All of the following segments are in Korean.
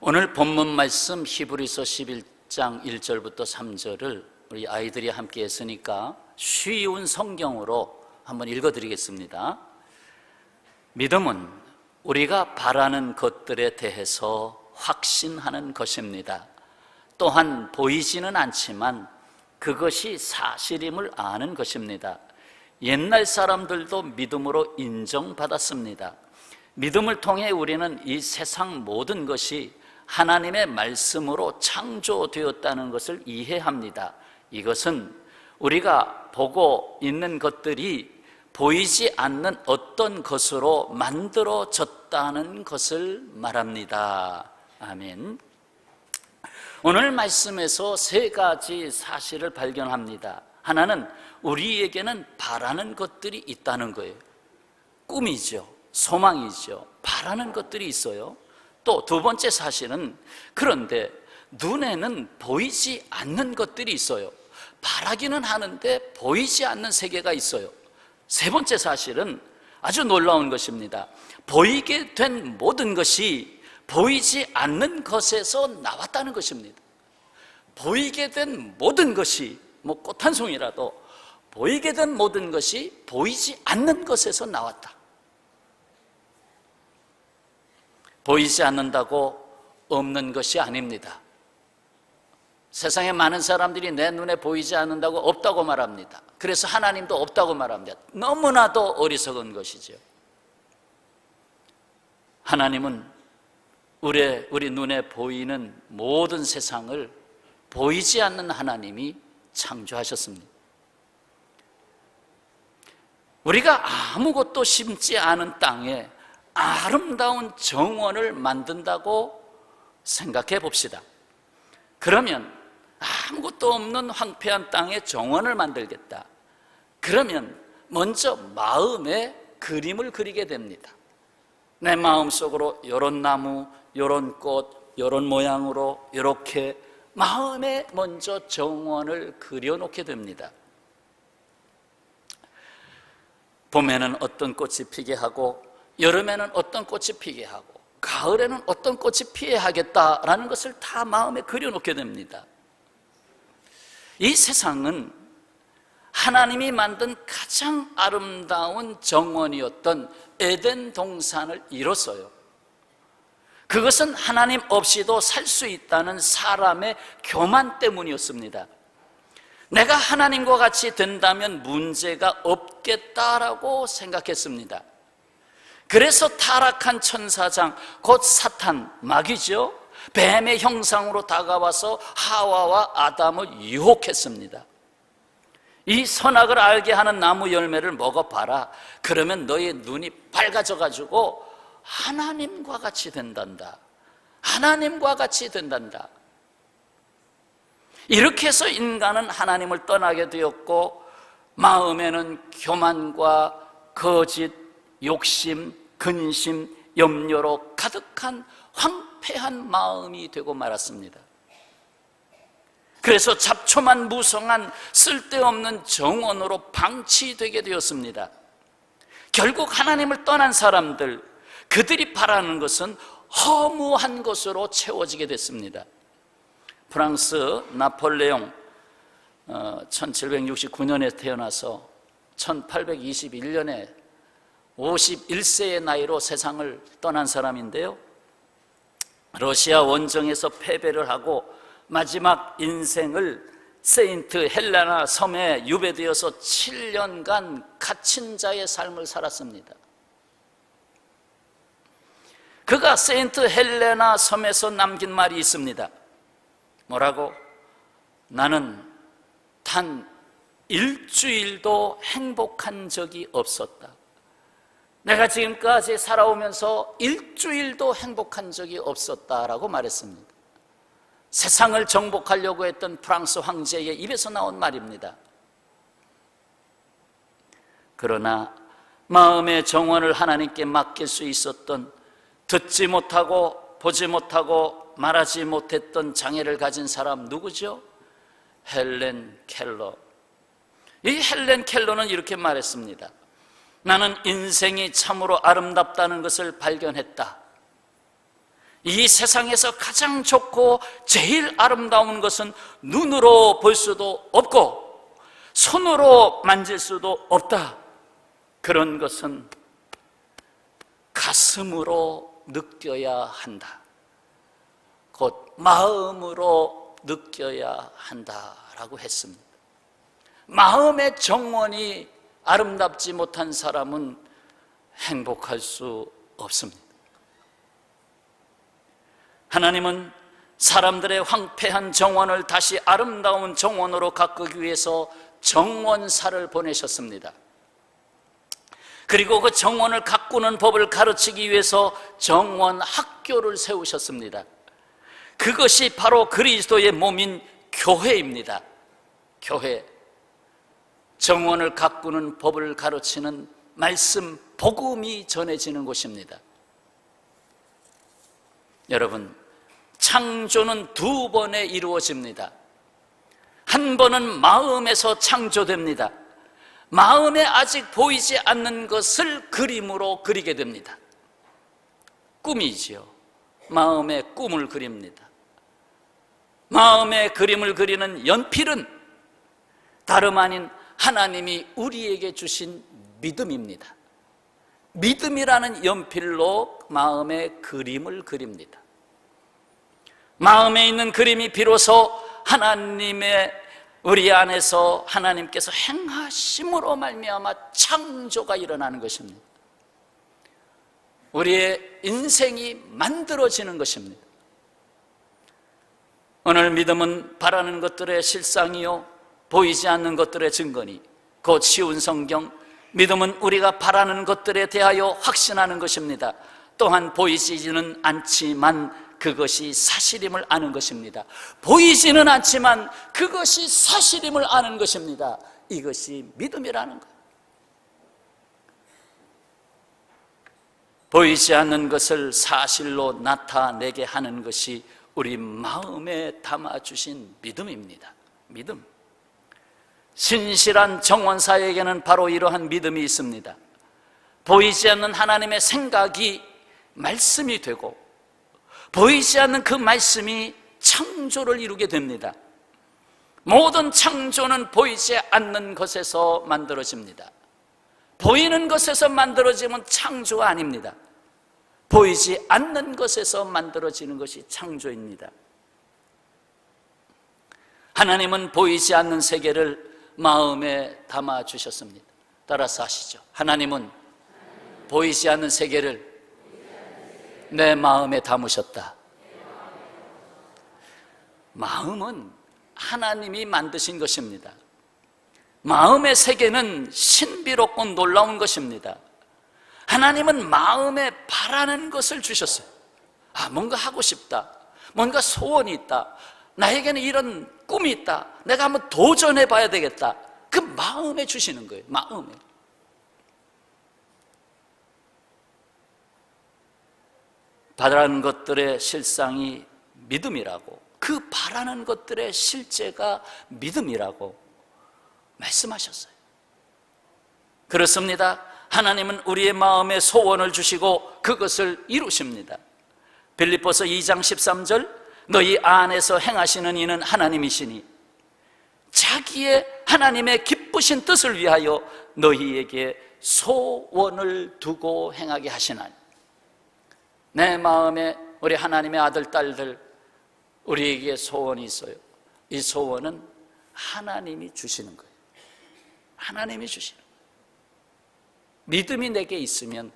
오늘 본문 말씀 히브리서 11장 1절부터 3절을 우리 아이들이 함께 했으니까 쉬운 성경으로 한번 읽어드리겠습니다. 믿음은 우리가 바라는 것들에 대해서 확신하는 것입니다. 또한 보이지는 않지만 그것이 사실임을 아는 것입니다. 옛날 사람들도 믿음으로 인정받았습니다. 믿음을 통해 우리는 이 세상 모든 것이 하나님의 말씀으로 창조되었다는 것을 이해합니다. 이것은 우리가 보고 있는 것들이 보이지 않는 어떤 것으로 만들어졌다는 것을 말합니다. 아멘. 오늘 말씀에서 세 가지 사실을 발견합니다. 하나는 우리에게는 바라는 것들이 있다는 거예요. 꿈이죠, 소망이죠, 바라는 것들이 있어요. 또 두 번째 사실은 그런데 눈에는 보이지 않는 것들이 있어요. 바라기는 하는데 보이지 않는 세계가 있어요. 세 번째 사실은 아주 놀라운 것입니다. 보이게 된 모든 것이 보이지 않는 것에서 나왔다는 것입니다. 보이게 된 모든 것이 꽃 한 송이라도 보이게 된 모든 것이 보이지 않는 것에서 나왔다. 보이지 않는다고 없는 것이 아닙니다. 세상에 많은 사람들이 내 눈에 보이지 않는다고 없다고 말합니다. 그래서 하나님도 없다고 말합니다. 너무나도 어리석은 것이죠. 하나님은 우리 눈에 보이는 모든 세상을 보이지 않는 하나님이 창조하셨습니다. 우리가 아무것도 심지 않은 땅에 아름다운 정원을 만든다고 생각해 봅시다. 그러면 아무것도 없는 황폐한 땅에 정원을 만들겠다. 그러면 먼저 마음에 그림을 그리게 됩니다. 내 마음속으로 이런 나무, 이런 꽃, 이런 모양으로 이렇게 마음에 먼저 정원을 그려놓게 됩니다. 봄에는 어떤 꽃이 피게 하고 여름에는 어떤 꽃이 피게 하고 가을에는 어떤 꽃이 피어야 하겠다라는 것을 다 마음에 그려놓게 됩니다. 이 세상은 하나님이 만든 가장 아름다운 정원이었던 에덴 동산을 이뤘어요. 그것은 하나님 없이도 살 수 있다는 사람의 교만 때문이었습니다. 내가 하나님과 같이 된다면 문제가 없겠다라고 생각했습니다. 그래서 타락한 천사장, 곧 사탄, 마귀죠, 뱀의 형상으로 다가와서 하와와 아담을 유혹했습니다. 이 선악을 알게 하는 나무 열매를 먹어봐라. 그러면 너의 눈이 밝아져가지고 하나님과 같이 된단다. 하나님과 같이 된단다. 이렇게 해서 인간은 하나님을 떠나게 되었고 마음에는 교만과 거짓, 욕심, 근심, 염려로 가득한 황폐한 마음이 되고 말았습니다. 그래서 잡초만 무성한 쓸데없는 정원으로 방치되게 되었습니다. 결국 하나님을 떠난 사람들, 그들이 바라는 것은 허무한 것으로 채워지게 됐습니다. 프랑스 나폴레옹 1769년에 태어나서 1821년에 51세의 나이로 세상을 떠난 사람인데요, 러시아 원정에서 패배를 하고 마지막 인생을 세인트 헬레나 섬에 유배되어서 7년간 갇힌 자의 삶을 살았습니다. 그가 세인트 헬레나 섬에서 남긴 말이 있습니다. 뭐라고? 나는 단 일주일도 행복한 적이 없었다. 내가 지금까지 살아오면서 일주일도 행복한 적이 없었다라고 말했습니다. 세상을 정복하려고 했던 프랑스 황제의 입에서 나온 말입니다. 그러나 마음의 정원을 하나님께 맡길 수 있었던, 듣지 못하고 보지 못하고 말하지 못했던 장애를 가진 사람 누구죠? 헬렌 켈러. 이 헬렌 켈러는 이렇게 말했습니다. 나는 인생이 참으로 아름답다는 것을 발견했다. 이 세상에서 가장 좋고 제일 아름다운 것은 눈으로 볼 수도 없고 손으로 만질 수도 없다. 그런 것은 가슴으로 느껴야 한다. 곧 마음으로 느껴야 한다라고 했습니다. 마음의 정원이 아름답지 못한 사람은 행복할 수 없습니다. 하나님은 사람들의 황폐한 정원을 다시 아름다운 정원으로 가꾸기 위해서 정원사를 보내셨습니다. 그리고 그 정원을 가꾸는 법을 가르치기 위해서 정원학교를 세우셨습니다. 그것이 바로 그리스도의 몸인 교회입니다. 교회. 정원을 가꾸는 법을 가르치는 말씀, 복음이 전해지는 곳입니다. 여러분, 창조는 두 번에 이루어집니다. 한 번은 마음에서 창조됩니다. 마음에 아직 보이지 않는 것을 그림으로 그리게 됩니다. 꿈이지요. 마음의 꿈을 그립니다. 마음의 그림을 그리는 연필은 다름 아닌 하나님이 우리에게 주신 믿음입니다. 믿음이라는 연필로 마음의 그림을 그립니다. 마음에 있는 그림이 비로소 하나님의 우리 안에서 하나님께서 행하심으로 말미암아 창조가 일어나는 것입니다. 우리의 인생이 만들어지는 것입니다. 오늘 믿음은 바라는 것들의 실상이요 보이지 않는 것들의 증거니 곧 쉬운 성경, 믿음은 우리가 바라는 것들에 대하여 확신하는 것입니다. 또한 보이지는 않지만 그것이 사실임을 아는 것입니다. 보이지는 않지만 그것이 사실임을 아는 것입니다. 이것이 믿음이라는 것. 보이지 않는 것을 사실로 나타내게 하는 것이 우리 마음에 담아주신 믿음입니다. 믿음. 신실한 정원사에게는 바로 이러한 믿음이 있습니다. 보이지 않는 하나님의 생각이 말씀이 되고 보이지 않는 그 말씀이 창조를 이루게 됩니다. 모든 창조는 보이지 않는 것에서 만들어집니다. 보이는 것에서 만들어지면 창조가 아닙니다. 보이지 않는 것에서 만들어지는 것이 창조입니다. 하나님은 보이지 않는 세계를 마음에 담아주셨습니다. 따라서 하시죠. 하나님은 보이지 않는 세계를 내 마음에 담으셨다. 마음은 하나님이 만드신 것입니다. 마음의 세계는 신비롭고 놀라운 것입니다. 하나님은 마음에 바라는 것을 주셨어요. 뭔가 하고 싶다. 뭔가 소원이 있다. 나에게는 이런 꿈이 있다. 내가 한번 도전해 봐야 되겠다. 그 마음에 주시는 거예요. 마음에. 바라는 것들의 실상이 믿음이라고, 그 바라는 것들의 실제가 믿음이라고 말씀하셨어요. 그렇습니다. 하나님은 우리의 마음에 소원을 주시고 그것을 이루십니다. 빌립보서 2장 13절, 너희 안에서 행하시는 이는 하나님이시니 자기의 하나님의 기쁘신 뜻을 위하여 너희에게 소원을 두고 행하게 하시나니. 내 마음에 우리 하나님의 아들, 딸들, 우리에게 소원이 있어요. 이 소원은 하나님이 주시는 거예요. 하나님이 주시는 거예요. 믿음이 내게 있으면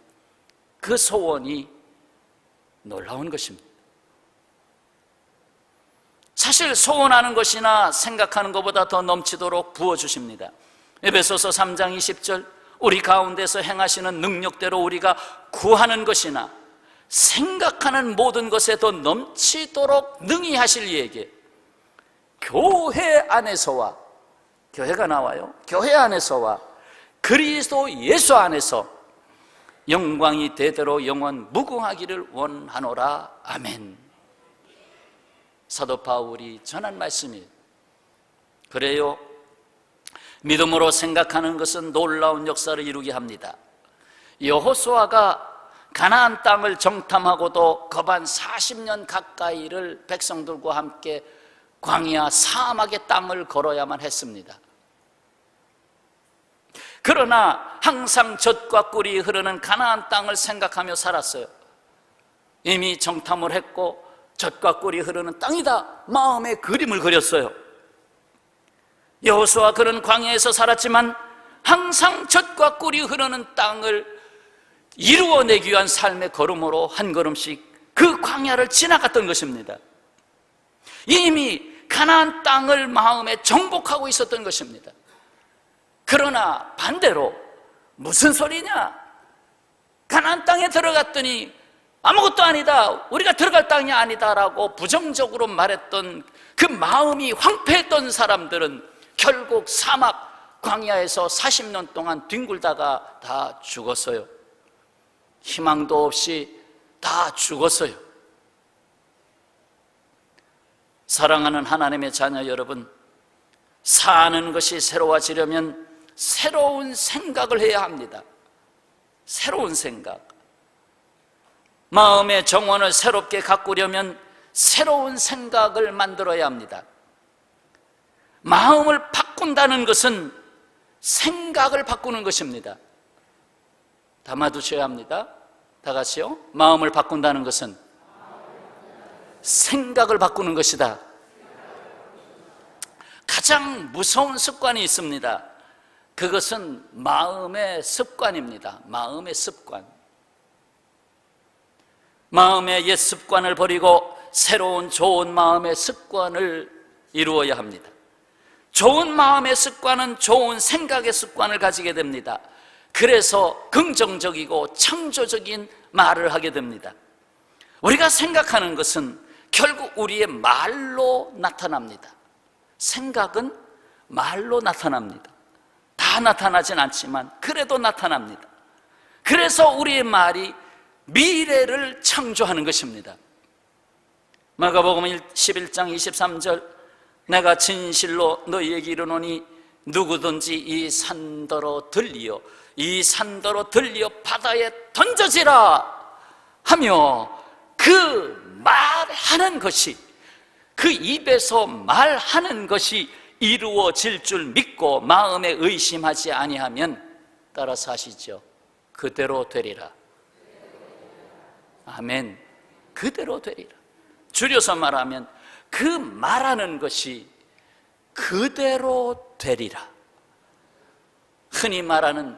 그 소원이 놀라운 것입니다. 사실 소원하는 것이나 생각하는 것보다 더 넘치도록 부어주십니다. 에베소서 3장 20절, 우리 가운데서 행하시는 능력대로 우리가 구하는 것이나 생각하는 모든 것에 더 넘치도록 능히 하실 이에게 교회 안에서와, 교회가 나와요. 교회 안에서와 그리스도 예수 안에서 영광이 대대로 영원 무궁하기를 원하노라. 아멘. 사도 바울이 전한 말씀이에요. 그래요, 믿음으로 생각하는 것은 놀라운 역사를 이루게 합니다. 여호수아가 가나안 땅을 정탐하고도 거반 40년 가까이를 백성들과 함께 광야 사막의 땅을 걸어야만 했습니다. 그러나 항상 젖과 꿀이 흐르는 가나안 땅을 생각하며 살았어요. 이미 정탐을 했고 젖과 꿀이 흐르는 땅이다, 마음에 그림을 그렸어요. 여호수아 그는 광야에서 살았지만 항상 젖과 꿀이 흐르는 땅을 이루어내기 위한 삶의 걸음으로 한 걸음씩 그 광야를 지나갔던 것입니다. 이미 가나안 땅을 마음에 정복하고 있었던 것입니다. 그러나 반대로 무슨 소리냐, 가나안 땅에 들어갔더니 아무것도 아니다, 우리가 들어갈 땅이 아니다라고 부정적으로 말했던 그 마음이 황폐했던 사람들은 결국 사막 광야에서 40년 동안 뒹굴다가 다 죽었어요. 희망도 없이 다 죽었어요. 사랑하는 하나님의 자녀 여러분, 사는 것이 새로워지려면 새로운 생각을 해야 합니다. 새로운 생각. 마음의 정원을 새롭게 가꾸려면 새로운 생각을 만들어야 합니다. 마음을 바꾼다는 것은 생각을 바꾸는 것입니다. 담아두셔야 합니다. 다 같이요. 마음을 바꾼다는 것은 생각을 바꾸는 것이다. 가장 무서운 습관이 있습니다. 그것은 마음의 습관입니다. 마음의 습관. 마음의 옛 습관을 버리고 새로운 좋은 마음의 습관을 이루어야 합니다. 좋은 마음의 습관은 좋은 생각의 습관을 가지게 됩니다. 그래서 긍정적이고 창조적인 말을 하게 됩니다. 우리가 생각하는 것은 결국 우리의 말로 나타납니다. 생각은 말로 나타납니다. 다 나타나진 않지만 그래도 나타납니다. 그래서 우리의 말이 미래를 창조하는 것입니다. 마가복음 11장 23절, 내가 진실로 너희에게 이르노니 누구든지 이 산더러 들리어 바다에 던져지라 하며 그 말하는 것이, 그 입에서 말하는 것이 이루어질 줄 믿고 마음에 의심하지 아니하면, 따라서 하시죠, 그대로 되리라. 아멘. 그대로 되리라. 줄여서 말하면 그 말하는 것이 그대로 되리라. 흔히 말하는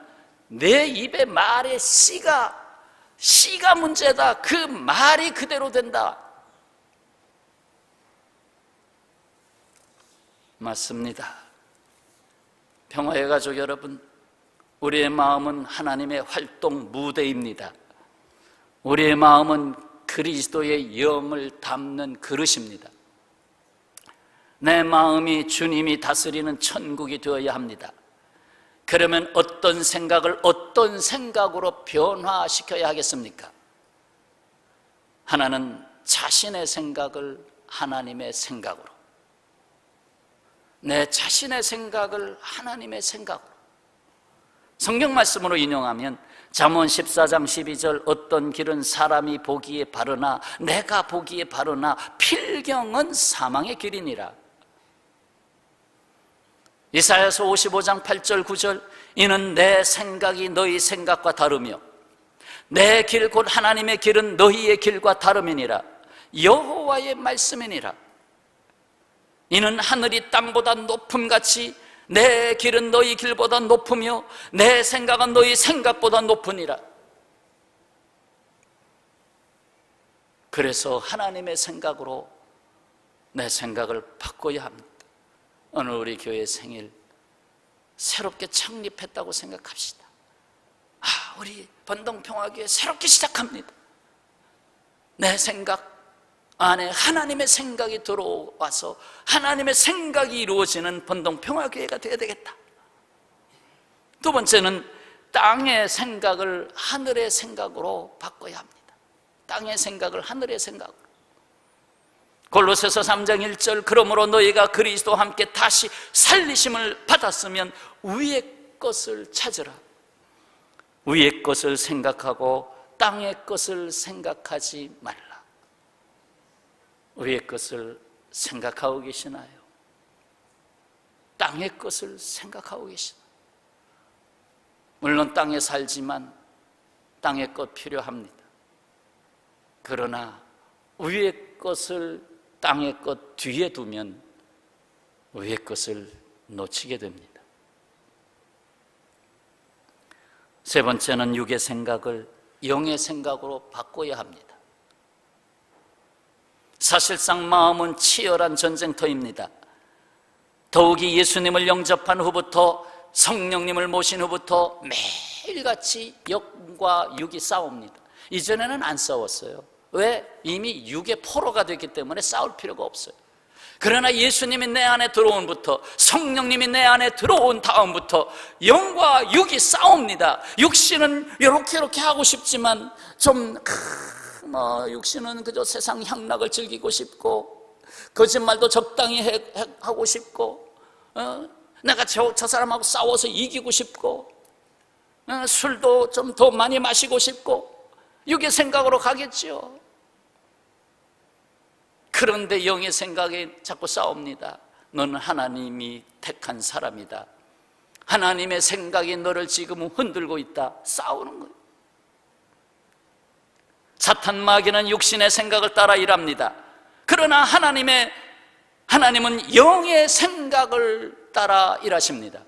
내 입의 말의 씨가 문제다. 그 말이 그대로 된다. 맞습니다. 평화의 가족 여러분, 우리의 마음은 하나님의 활동 무대입니다. 우리의 마음은 그리스도의 영을 담는 그릇입니다. 내 마음이 주님이 다스리는 천국이 되어야 합니다. 그러면 어떤 생각을 어떤 생각으로 변화시켜야 하겠습니까? 하나는 자신의 생각을 하나님의 생각으로, 내 자신의 생각을 하나님의 생각으로. 성경 말씀으로 인용하면 잠언 14장 12절, 어떤 길은 사람이 보기에 바르나 내가 보기에 바르나 필경은 사망의 길이니라. 이사야서 55장 8절 9절, 이는 내 생각이 너희 생각과 다르며 내 길 곧 하나님의 길은 너희의 길과 다름이니라. 여호와의 말씀이니라. 이는 하늘이 땅보다 높음같이 내 길은 너희 길보다 높으며 내 생각은 너희 생각보다 높으니라. 그래서 하나님의 생각으로 내 생각을 바꿔야 합니다. 오늘 우리 교회 생일 새롭게 창립했다고 생각합시다. 우리 번동평화교회 새롭게 시작합니다. 내 생각 안에 하나님의 생각이 들어와서 하나님의 생각이 이루어지는 번동평화교회가 되어야 되겠다. 두 번째는 땅의 생각을 하늘의 생각으로 바꿔야 합니다. 땅의 생각을 하늘의 생각으로. 골로새서 3장 1절, 그러므로 너희가 그리스도와 함께 다시 살리심을 받았으면 위의 것을 찾으라. 위의 것을 생각하고 땅의 것을 생각하지 말라. 위의 것을 생각하고 계시나요? 땅의 것을 생각하고 계시나요? 물론 땅에 살지만 땅의 것 필요합니다. 그러나 위의 것을 땅의 것 뒤에 두면 위의 것을 놓치게 됩니다. 세 번째는 육의 생각을 영의 생각으로 바꿔야 합니다. 사실상 마음은 치열한 전쟁터입니다. 더욱이 예수님을 영접한 후부터, 성령님을 모신 후부터 매일같이 영과 육이 싸웁니다. 이전에는 안 싸웠어요. 왜? 이미 육의 포로가 됐기 때문에 싸울 필요가 없어요. 그러나 예수님이 내 안에 들어온부터, 성령님이 내 안에 들어온 다음부터 영과 육이 싸웁니다. 육신은 이렇게 하고 싶지만 육신은 그저 세상 향락을 즐기고 싶고, 거짓말도 적당히 하고 싶고, 내가 저 사람하고 싸워서 이기고 싶고, 술도 좀 더 많이 마시고 싶고, 육의 생각으로 가겠죠. 그런데 영의 생각에 자꾸 싸웁니다. 너는 하나님이 택한 사람이다. 하나님의 생각이 너를 지금 흔들고 있다. 싸우는 거예요. 사탄 마귀는 육신의 생각을 따라 일합니다. 그러나 하나님은 영의 생각을 따라 일하십니다.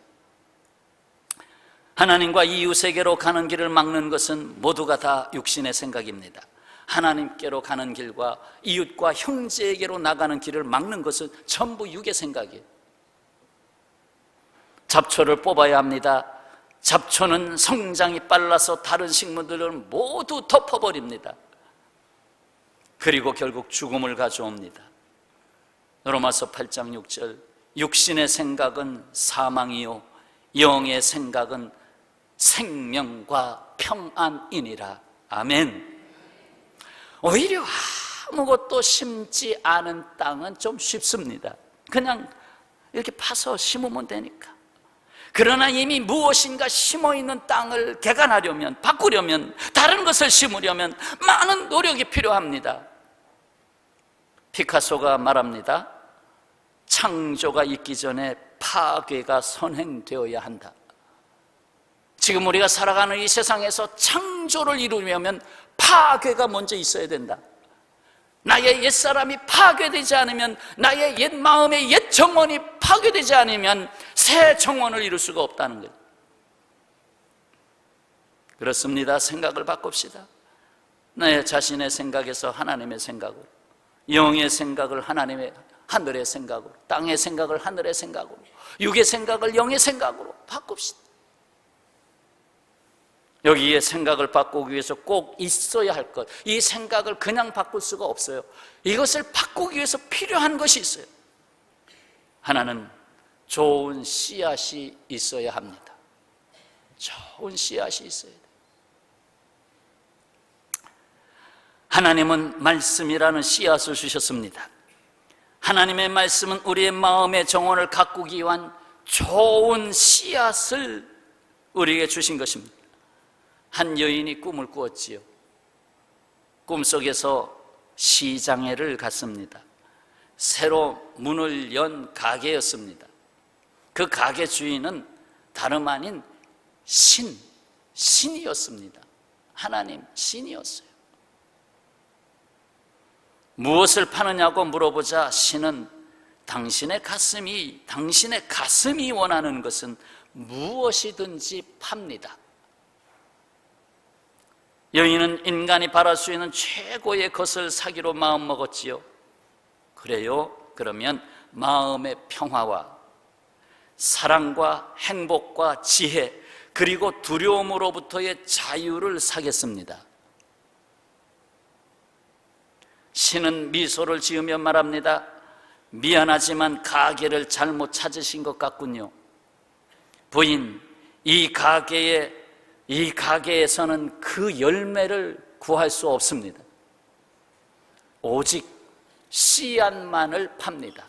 하나님과 이웃에게로 가는 길을 막는 것은 모두가 다 육신의 생각입니다. 하나님께로 가는 길과 이웃과 형제에게로 나가는 길을 막는 것은 전부 육의 생각이에요. 잡초를 뽑아야 합니다. 잡초는 성장이 빨라서 다른 식물들을 모두 덮어버립니다. 그리고 결국 죽음을 가져옵니다. 로마서 8장 6절, 육신의 생각은 사망이요 영의 생각은 생명과 평안이니라. 아멘. 오히려 아무것도 심지 않은 땅은 좀 쉽습니다. 그냥 이렇게 파서 심으면 되니까. 그러나 이미 무엇인가 심어있는 땅을 개간하려면, 바꾸려면, 다른 것을 심으려면 많은 노력이 필요합니다. 피카소가 말합니다. 창조가 있기 전에 파괴가 선행되어야 한다. 지금 우리가 살아가는 이 세상에서 창조를 이루려면 파괴가 먼저 있어야 된다. 나의 옛사람이 파괴되지 않으면, 나의 옛 마음의 옛 정원이 파괴되지 않으면 새 정원을 이룰 수가 없다는 거예요. 그렇습니다. 생각을 바꿉시다. 내 자신의 생각에서 하나님의 생각으로, 영의 생각을 하늘의 생각으로, 땅의 생각을 하늘의 생각으로, 육의 생각을 영의 생각으로 바꿉시다. 여기에 생각을 바꾸기 위해서 꼭 있어야 할 것, 이 생각을 그냥 바꿀 수가 없어요. 이것을 바꾸기 위해서 필요한 것이 있어요. 하나는 좋은 씨앗이 있어야 합니다. 좋은 씨앗이 있어야 돼요. 하나님은 말씀이라는 씨앗을 주셨습니다. 하나님의 말씀은 우리의 마음의 정원을 가꾸기 위한 좋은 씨앗을 우리에게 주신 것입니다. 한 여인이 꿈을 꾸었지요. 꿈속에서 시장회를 갔습니다. 새로 문을 연 가게였습니다. 그 가게 주인은 다름 아닌 신이었습니다. 하나님, 신이었어요. 무엇을 파느냐고 물어보자 신은 당신의 가슴이 원하는 것은 무엇이든지 팝니다. 여인은 인간이 바랄 수 있는 최고의 것을 사기로 마음먹었지요. 그래요? 그러면 마음의 평화와 사랑과 행복과 지혜, 그리고 두려움으로부터의 자유를 사겠습니다. 신은 미소를 지으며 말합니다. 미안하지만 가게를 잘못 찾으신 것 같군요. 부인, 이 가게에서는 그 열매를 구할 수 없습니다. 오직 씨앗만을 팝니다.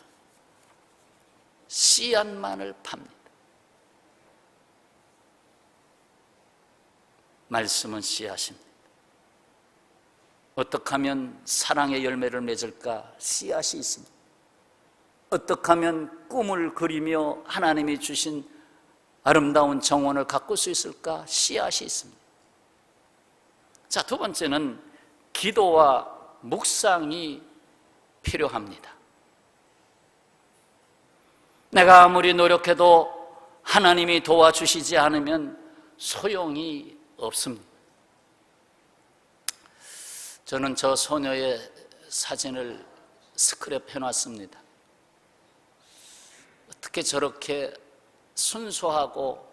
씨앗만을 팝니다. 말씀은 씨앗입니다. 어떻게 하면 사랑의 열매를 맺을까? 씨앗이 있습니다. 어떻게 하면 꿈을 그리며 하나님이 주신 아름다운 정원을 가꿀 수 있을까? 씨앗이 있습니다. 자, 두 번째는 기도와 묵상이 필요합니다. 내가 아무리 노력해도 하나님이 도와주시지 않으면 소용이 없습니다. 저는 저 소녀의 사진을 스크랩 해놨습니다. 어떻게 저렇게 순수하고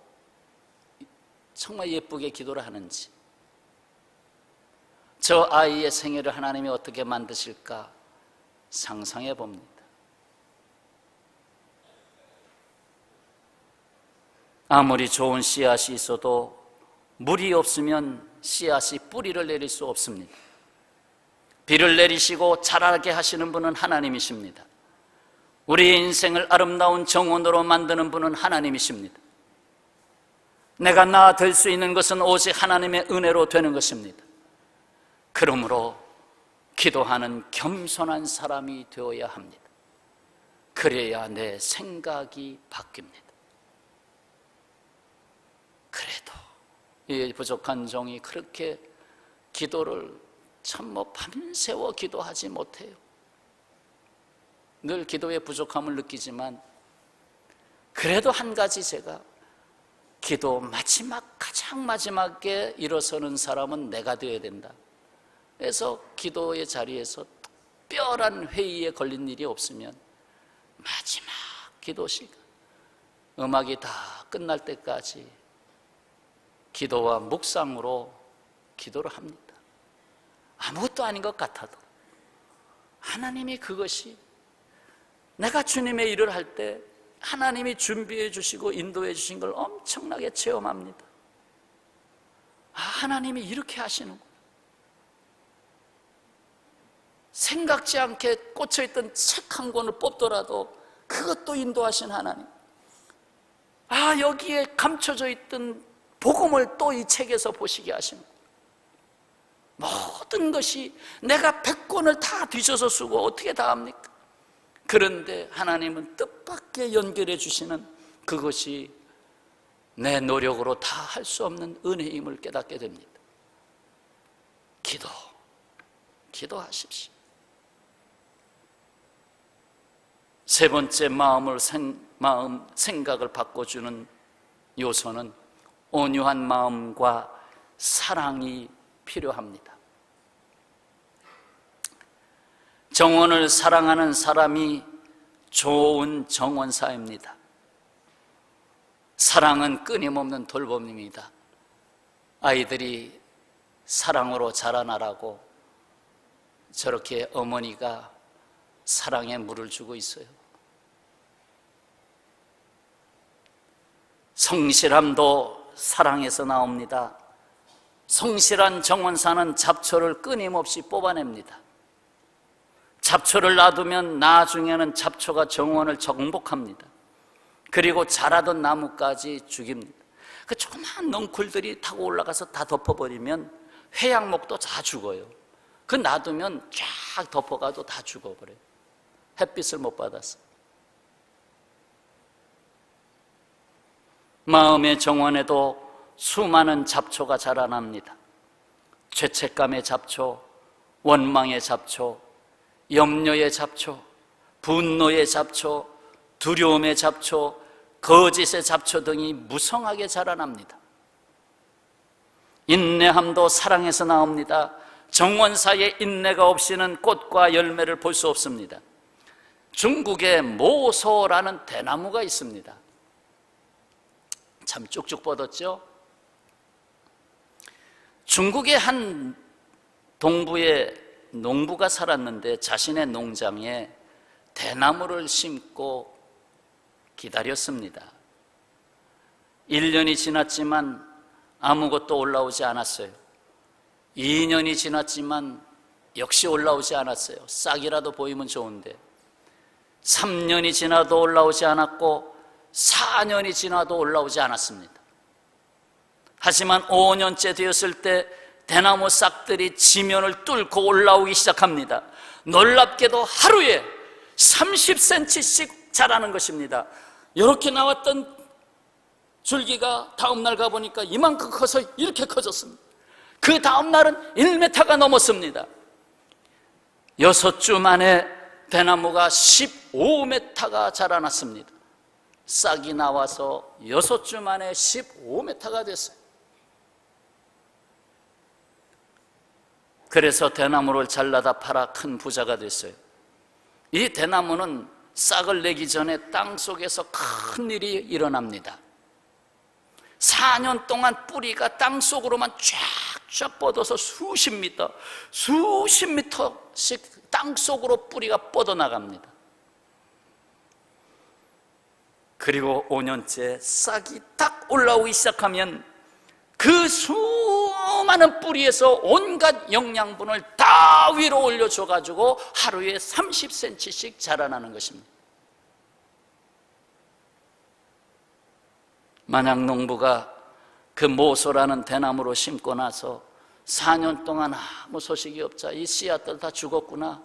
정말 예쁘게 기도를 하는지, 저 아이의 생애를 하나님이 어떻게 만드실까 상상해 봅니다. 아무리 좋은 씨앗이 있어도 물이 없으면 씨앗이 뿌리를 내릴 수 없습니다. 비를 내리시고 자라게 하시는 분은 하나님이십니다. 우리의 인생을 아름다운 정원으로 만드는 분은 하나님이십니다. 내가 나 될 수 있는 것은 오직 하나님의 은혜로 되는 것입니다. 그러므로 기도하는 겸손한 사람이 되어야 합니다. 그래야 내 생각이 바뀝니다. 그래도 이 부족한 종이 그렇게 기도를 참 밤새워 기도하지 못해요. 늘 기도의 부족함을 느끼지만 그래도 한 가지, 제가 기도 가장 마지막에 일어서는 사람은 내가 되어야 된다. 그래서 기도의 자리에서 특별한 회의에 걸린 일이 없으면 마지막 기도 시간, 음악이 다 끝날 때까지 기도와 묵상으로 기도를 합니다. 아무것도 아닌 것 같아도 하나님이 그것이, 내가 주님의 일을 할 때 하나님이 준비해 주시고 인도해 주신 걸 엄청나게 체험합니다. 하나님이 이렇게 하시는구나. 생각지 않게 꽂혀있던 책 한 권을 뽑더라도 그것도 인도하신 하나님. 여기에 감춰져 있던 복음을 또 이 책에서 보시게 하시는 거예요. 모든 것이 내가 100권을 다 뒤져서 쓰고 어떻게 다 합니까? 그런데 하나님은 뜻밖의 연결해 주시는 그것이 내 노력으로 다 할 수 없는 은혜임을 깨닫게 됩니다. 기도하십시오. 세 번째 생각을 바꿔주는 요소는 온유한 마음과 사랑이 필요합니다. 정원을 사랑하는 사람이 좋은 정원사입니다. 사랑은 끊임없는 돌봄입니다. 아이들이 사랑으로 자라나라고 저렇게 어머니가 사랑에 물을 주고 있어요. 성실함도 사랑에서 나옵니다. 성실한 정원사는 잡초를 끊임없이 뽑아냅니다. 잡초를 놔두면 나중에는 잡초가 정원을 정복합니다. 그리고 자라던 나무까지 죽입니다. 그 조그마한 넝쿨들이 타고 올라가서 다 덮어버리면 회양목도 다 죽어요. 그 놔두면 쫙 덮어가도 다 죽어버려요. 햇빛을 못 받았어. 마음의 정원에도 수많은 잡초가 자라납니다. 죄책감의 잡초, 원망의 잡초, 염려의 잡초, 분노의 잡초, 두려움의 잡초, 거짓의 잡초 등이 무성하게 자라납니다. 인내함도 사랑에서 나옵니다. 정원사의 인내가 없이는 꽃과 열매를 볼 수 없습니다. 중국에 모소라는 대나무가 있습니다. 참 쭉쭉 뻗었죠? 중국의 한 동부에 농부가 살았는데 자신의 농장에 대나무를 심고 기다렸습니다. 1년이 지났지만 아무것도 올라오지 않았어요. 2년이 지났지만 역시 올라오지 않았어요. 싹이라도 보이면 좋은데 3년이 지나도 올라오지 않았고 4년이 지나도 올라오지 않았습니다. 하지만 5년째 되었을 때 대나무 싹들이 지면을 뚫고 올라오기 시작합니다. 놀랍게도 하루에 30cm씩 자라는 것입니다. 이렇게 나왔던 줄기가 다음날 가보니까 이만큼 커서 이렇게 커졌습니다. 그 다음날은 1m가 넘었습니다. 6주 만에 대나무가 15m가 자라났습니다. 싹이 나와서 6주 만에 15m가 됐어요. 그래서 대나무를 잘라다 팔아 큰 부자가 됐어요. 이 대나무는 싹을 내기 전에 땅 속에서 큰 일이 일어납니다. 4년 동안 뿌리가 땅 속으로만 쫙쫙 뻗어서 수십 미터씩 땅 속으로 뿌리가 뻗어나갑니다. 그리고 5년째 싹이 딱 올라오기 시작하면 그 수많은 뿌리에서 온갖 영양분을 다 위로 올려줘가지고 하루에 30cm씩 자라나는 것입니다. 만약 농부가 그 모소라는 대나무로 심고 나서 4년 동안 아무 소식이 없자 이 씨앗들 다 죽었구나,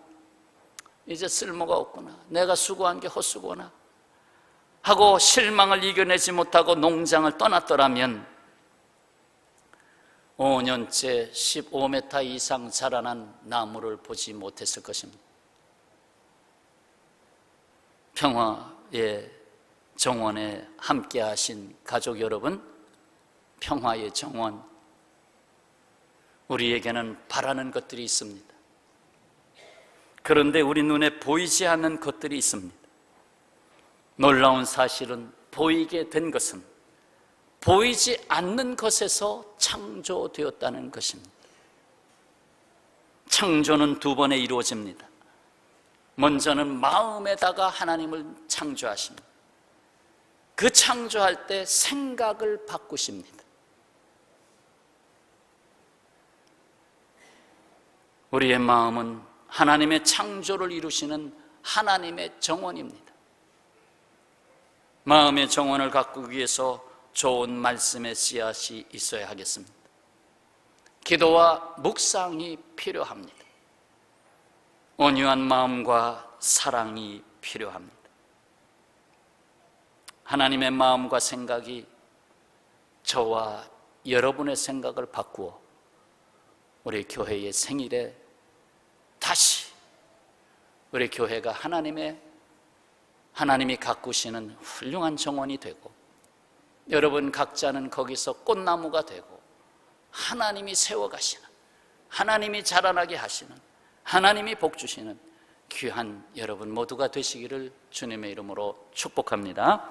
이제 쓸모가 없구나, 내가 수고한 게 헛수고나 하고 실망을 이겨내지 못하고 농장을 떠났더라면 5년째 15m 이상 자라난 나무를 보지 못했을 것입니다. 평화의 정원에 함께 하신 가족 여러분, 평화의 정원, 우리에게는 바라는 것들이 있습니다. 그런데 우리 눈에 보이지 않는 것들이 있습니다. 놀라운 사실은 보이게 된 것은 보이지 않는 것에서 창조되었다는 것입니다. 창조는 두 번에 이루어집니다. 먼저는 마음에다가 하나님을 창조하십니다. 그 창조할 때 생각을 바꾸십니다. 우리의 마음은 하나님의 창조를 이루시는 하나님의 정원입니다. 마음의 정원을 가꾸기 위해서 좋은 말씀의 씨앗이 있어야 하겠습니다. 기도와 묵상이 필요합니다. 온유한 마음과 사랑이 필요합니다. 하나님의 마음과 생각이 저와 여러분의 생각을 바꾸어 우리 교회의 생일에 다시 우리 교회가 하나님이 가꾸시는 훌륭한 정원이 되고, 여러분 각자는 거기서 꽃나무가 되고, 하나님이 세워가시는, 하나님이 자라나게 하시는, 하나님이 복주시는 귀한 여러분 모두가 되시기를 주님의 이름으로 축복합니다.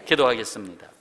기도하겠습니다.